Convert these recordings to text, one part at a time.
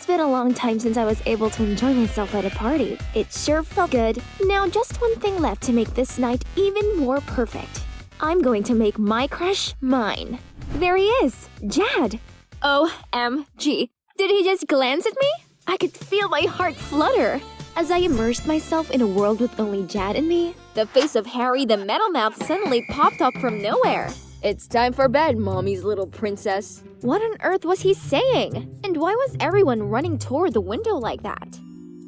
It's been a long time since I was able to enjoy myself at a party. It sure felt good. Now just one thing left to make this night even more perfect. I'm going to make my crush mine. There he is, Jad. OMG. Did he just glance at me? I could feel my heart flutter. As I immersed myself in a world with only Jad and me, the face of Harry the Metal Mouth suddenly popped up from nowhere. It's time for bed, mommy's little princess. What on earth was he saying? And why was everyone running toward the window like that?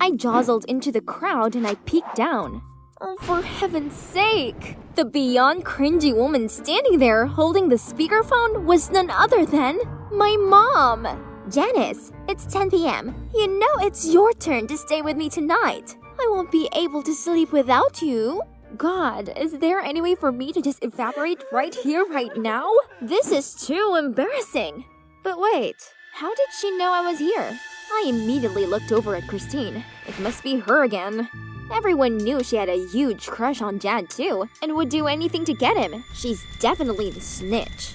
I jostled into the crowd and I peeked down. Oh, for heaven's sake! The beyond cringy woman standing there holding the speakerphone was none other than my mom! Janis, it's 10 p.m. You know it's your turn to stay with me tonight. I won't be able to sleep without you. God, is there any way for me to just evaporate right here, right now? This is too embarrassing. But wait, how did she know I was here? I immediately looked over at Christine. It must be her again. Everyone knew she had a huge crush on Jad too, and would do anything to get him. She's definitely the snitch.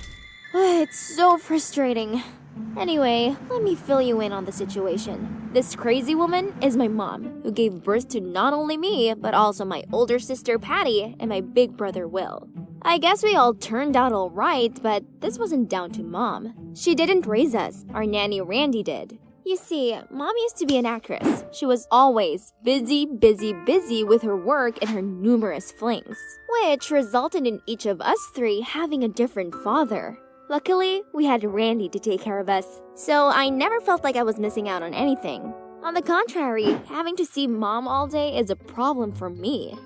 It's so frustrating. Anyway, let me fill you in on the situation. This crazy woman is my mom, who gave birth to not only me, but also my older sister Patti and my big brother Will. I guess we all turned out alright, but this wasn't down to mom. She didn't raise us, our nanny Randy did. You see, mom used to be an actress. She was always busy with her work and her numerous flings, which resulted in each of us three having a different father. Luckily, we had Randy to take care of us, so I never felt like I was missing out on anything. On the contrary, having to see mom all day is a problem for me.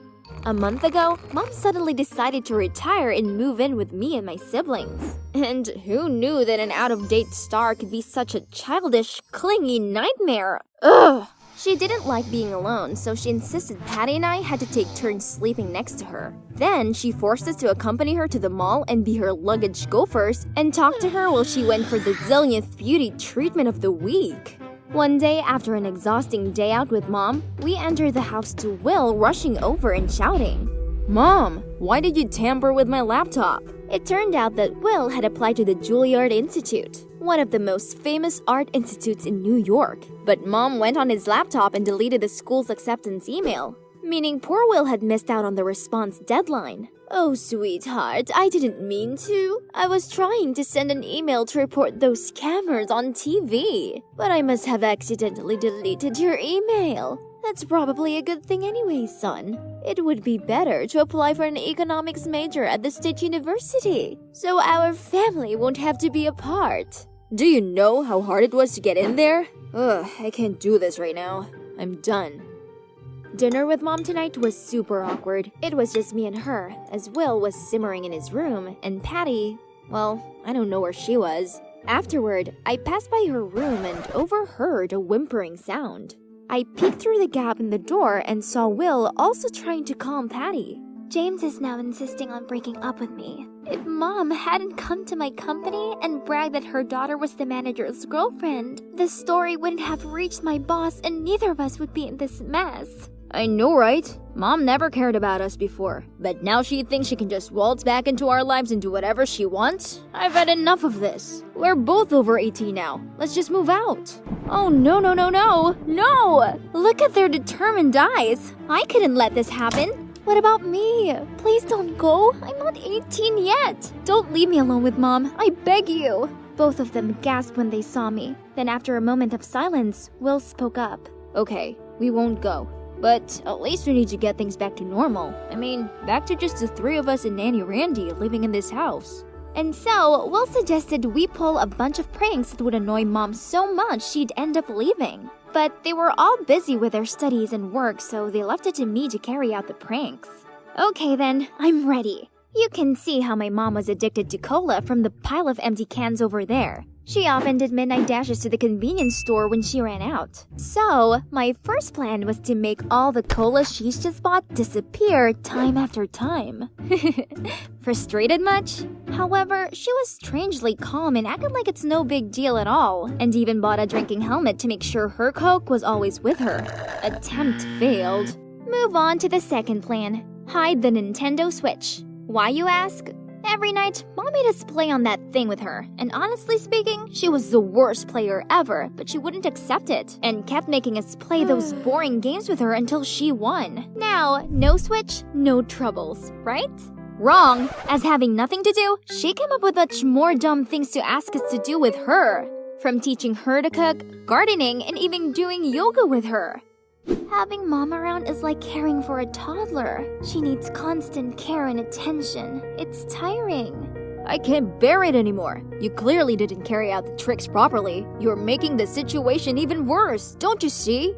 A month ago, mom suddenly decided to retire and move in with me and my siblings. And who knew that an out-of-date star could be such a childish, clingy nightmare? Ugh! She didn't like being alone, so she insisted Patti and I had to take turns sleeping next to her. Then, she forced us to accompany her to the mall and be her luggage gophers and talk to her while she went for the zillionth beauty treatment of the week. One day, after an exhausting day out with mom, we entered the house to Will rushing over and shouting, "Mom, why did you tamper with my laptop?" It turned out that Will had applied to the Juilliard Institute, one of the most famous art institutes in New York. But mom went on his laptop and deleted the school's acceptance email, meaning poor Will had missed out on the response deadline. Oh, sweetheart, I didn't mean to. I was trying to send an email to report those scammers on TV, but I must have accidentally deleted your email. That's probably a good thing anyway, son. It would be better to apply for an economics major at the State University, so our family won't have to be apart. Do you know how hard it was to get in there? Ugh, I can't do this right now. I'm done. Dinner with mom tonight was super awkward. It was just me and her, as Will was simmering in his room, and Patti, well, I don't know where she was. Afterward, I passed by her room and overheard a whimpering sound. I peeked through the gap in the door and saw Will also trying to calm Patti. James is now insisting on breaking up with me. If mom hadn't come to my company and bragged that her daughter was the manager's girlfriend, the story wouldn't have reached my boss and neither of us would be in this mess. I know, right? Mom never cared about us before, but now she thinks she can just waltz back into our lives and do whatever she wants? I've had enough of this. We're both over 18 now. Let's just move out. Oh, no. No! Look at their determined eyes. I couldn't let this happen. What about me? Please don't go. I'm not 18 yet. Don't leave me alone with mom. I beg you. Both of them gasped when they saw me. Then after a moment of silence, Will spoke up. Okay, we won't go. But at least we need to get things back to normal. I mean, back to just the three of us and Nanny Randy living in this house. And so, Will suggested we pull a bunch of pranks that would annoy mom so much she'd end up leaving. But they were all busy with their studies and work, so they left it to me to carry out the pranks. Okay then, I'm ready. You can see how my mom was addicted to cola from the pile of empty cans over there. She often did midnight dashes to the convenience store when she ran out. So, my first plan was to make all the cola she's just bought disappear time after time. Frustrated much? However, she was strangely calm and acted like it's no big deal at all, and even bought a drinking helmet to make sure her Coke was always with her. Attempt failed. Move on to the second plan. Hide the Nintendo Switch. Why, you ask? Every night, Mom made us play on that thing with her, and honestly speaking, she was the worst player ever, but she wouldn't accept it, and kept making us play those boring games with her until she won. Now, no switch, no troubles, right? Wrong! As having nothing to do, she came up with much more dumb things to ask us to do with her. From teaching her to cook, gardening, and even doing yoga with her. Having Mom around is like caring for a toddler. She needs constant care and attention. It's tiring. I can't bear it anymore. You clearly didn't carry out the tricks properly. You're making the situation even worse, don't you see?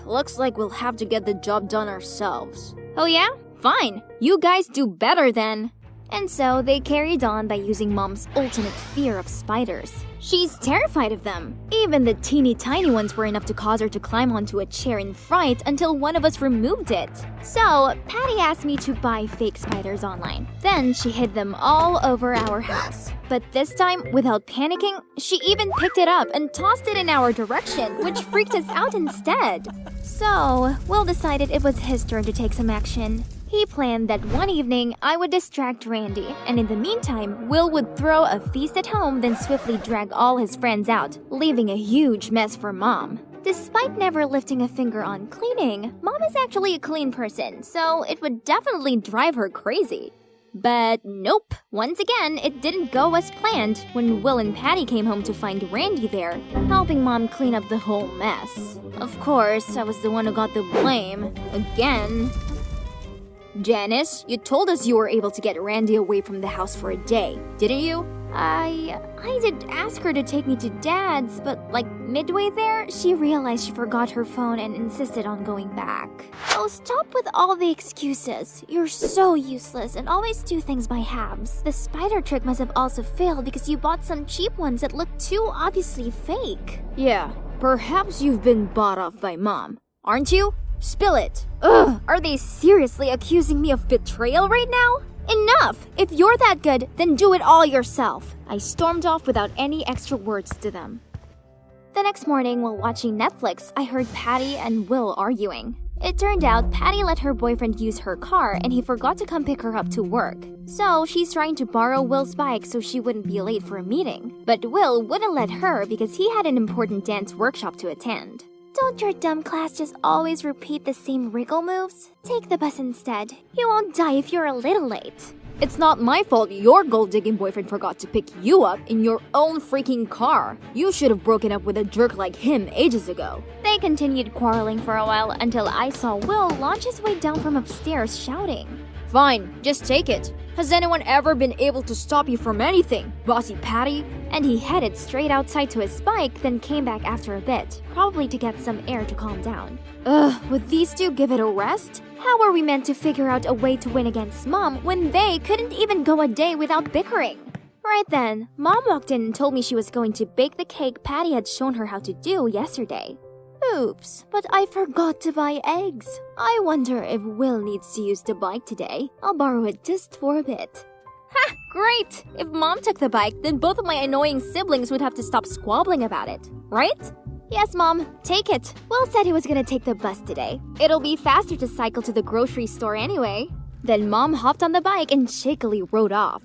Looks like we'll have to get the job done ourselves. Oh yeah? Fine. You guys do better then. And so they carried on by using Mom's ultimate fear of spiders. She's terrified of them. Even the teeny tiny ones were enough to cause her to climb onto a chair in fright until one of us removed it. So, Patti asked me to buy fake spiders online. Then she hid them all over our house. But this time, without panicking, she even picked it up and tossed it in our direction, which freaked us out instead. So, Will decided it was his turn to take some action. He planned that one evening I would distract Randy, and in the meantime, Will would throw a feast at home, then swiftly drag all his friends out, leaving a huge mess for Mom. Despite never lifting a finger on cleaning, Mom is actually a clean person, so it would definitely drive her crazy. But nope, once again, it didn't go as planned when Will and Patti came home to find Randy there, helping Mom clean up the whole mess. Of course, I was the one who got the blame. Again. Janis, you told us you were able to get Randy away from the house for a day, didn't you? I did ask her to take me to Dad's, but like midway there, she realized she forgot her phone and insisted on going back. Oh, stop with all the excuses. You're so useless and always do things by halves. The spider trick must have also failed because you bought some cheap ones that look too obviously fake. Yeah, perhaps you've been bought off by Mom, aren't you? Spill it. Ugh, are they seriously accusing me of betrayal right now? Enough! If you're that good, then do it all yourself. I stormed off without any extra words to them. The next morning, while watching Netflix, I heard Patti and Will arguing. It turned out Patti let her boyfriend use her car and he forgot to come pick her up to work. So she's trying to borrow Will's bike so she wouldn't be late for a meeting. But Will wouldn't let her because he had an important dance workshop to attend. Don't your dumb class just always repeat the same wriggle moves? Take the bus instead. You won't die if you're a little late. It's not my fault your gold-digging boyfriend forgot to pick you up in your own freaking car. You should have broken up with a jerk like him ages ago. They continued quarreling for a while until I saw Will launch his way down from upstairs shouting. Fine, just take it. Has anyone ever been able to stop you from anything, bossy Patti? And he headed straight outside to his bike, then came back after a bit, probably to get some air to calm down. Would these two give it a rest? How were we meant to figure out a way to win against Mom when they couldn't even go a day without bickering? Right then, Mom walked in and told me she was going to bake the cake Patti had shown her how to do yesterday. Oops, but I forgot to buy eggs. I wonder if Will needs to use the bike today. I'll borrow it just for a bit. Ha! Great! If Mom took the bike, then both of my annoying siblings would have to stop squabbling about it, right? Yes, Mom, take it. Will said he was gonna take the bus today. It'll be faster to cycle to the grocery store anyway. Then Mom hopped on the bike and shakily rode off.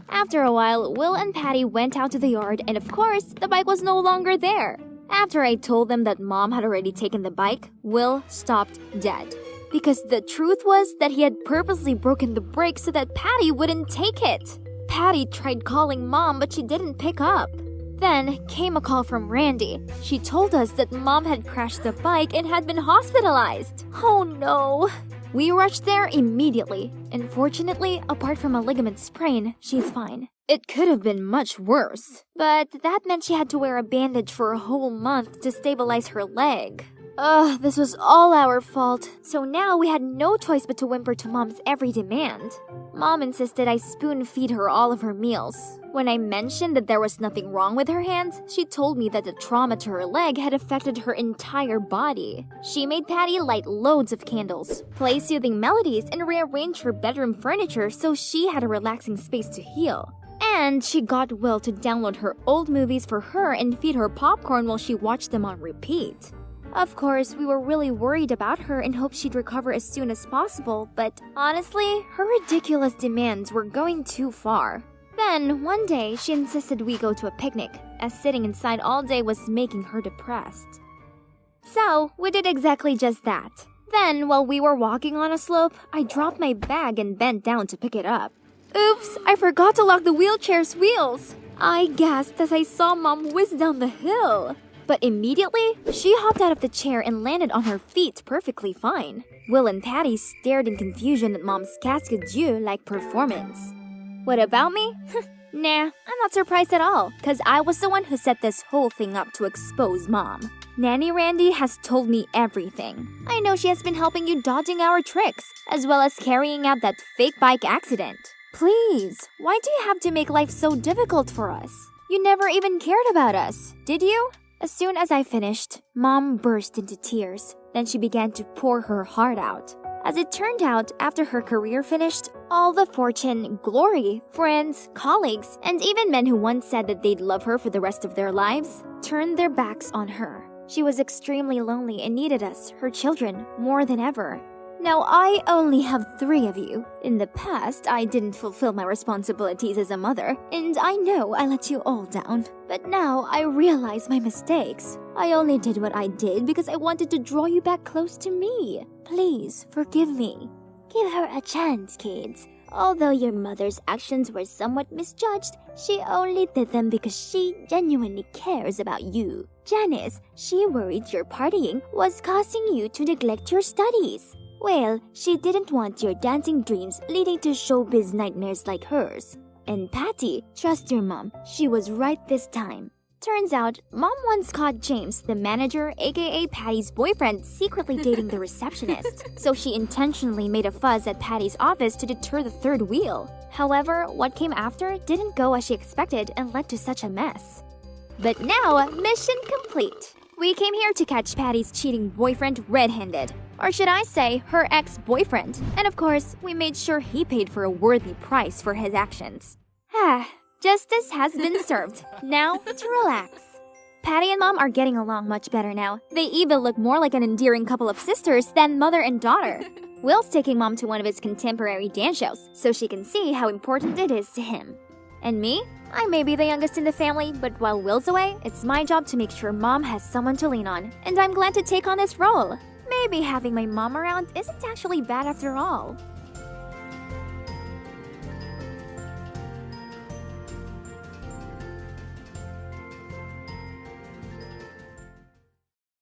After a while, Will and Patti went out to the yard and of course, the bike was no longer there. After I told them that Mom had already taken the bike, Will stopped dead. Because the truth was that he had purposely broken the brake so that Patti wouldn't take it. Patti tried calling Mom, but she didn't pick up. Then came a call from Randy. She told us that Mom had crashed the bike and had been hospitalized. Oh no. We rushed there immediately, and fortunately, apart from a ligament sprain, she's fine. It could have been much worse, but that meant she had to wear a bandage for a whole month to stabilize her leg. This was all our fault, so now we had no choice but to whimper to Mom's every demand. Mom insisted I spoon-feed her all of her meals. When I mentioned that there was nothing wrong with her hands, she told me that the trauma to her leg had affected her entire body. She made Patti light loads of candles, play soothing melodies, and rearrange her bedroom furniture so she had a relaxing space to heal. And she got Will to download her old movies for her and feed her popcorn while she watched them on repeat. Of course, we were really worried about her and hoped she'd recover as soon as possible, but honestly, her ridiculous demands were going too far. Then, one day, she insisted we go to a picnic, as sitting inside all day was making her depressed. So, we did exactly just that. Then, while we were walking on a slope, I dropped my bag and bent down to pick it up. Oops, I forgot to lock the wheelchair's wheels! I gasped as I saw Mom whiz down the hill. But immediately, she hopped out of the chair and landed on her feet perfectly fine. Will and Patti stared in confusion at Mom's cascade-like performance. What about me? Nah, I'm not surprised at all, cause I was the one who set this whole thing up to expose Mom. Nanny Randy has told me everything. I know she has been helping you dodging our tricks, as well as carrying out that fake bike accident. Please, why do you have to make life so difficult for us? You never even cared about us, did you? As soon as I finished, Mom burst into tears. Then she began to pour her heart out. As it turned out, after her career finished, all the fortune, glory, friends, colleagues, and even men who once said that they'd love her for the rest of their lives, turned their backs on her. She was extremely lonely and needed us, her children, more than ever. Now, I only have 3 of you. In the past, I didn't fulfill my responsibilities as a mother, and I know I let you all down. But now, I realize my mistakes. I only did what I did because I wanted to draw you back close to me. Please, forgive me. Give her a chance, kids. Although your mother's actions were somewhat misjudged, she only did them because she genuinely cares about you. Janis, she worried your partying was causing you to neglect your studies. Well, she didn't want your dancing dreams leading to showbiz nightmares like hers. And Patti, trust your mom, she was right this time. Turns out, Mom once caught James, the manager, aka Patti's boyfriend, secretly dating the receptionist. So she intentionally made a fuss at Patti's office to deter the third wheel. However, what came after didn't go as she expected and led to such a mess. But now, mission complete. We came here to catch Patti's cheating boyfriend red-handed. Or should I say, her ex-boyfriend. And of course, we made sure he paid for a worthy price for his actions. Justice has been served. Now to relax. Patti and Mom are getting along much better now. They even look more like an endearing couple of sisters than mother and daughter. Will's taking Mom to one of his contemporary dance shows, so she can see how important it is to him. And me? I may be the youngest in the family, but while Will's away, it's my job to make sure Mom has someone to lean on. And I'm glad to take on this role. Maybe having my mom around isn't actually bad after all.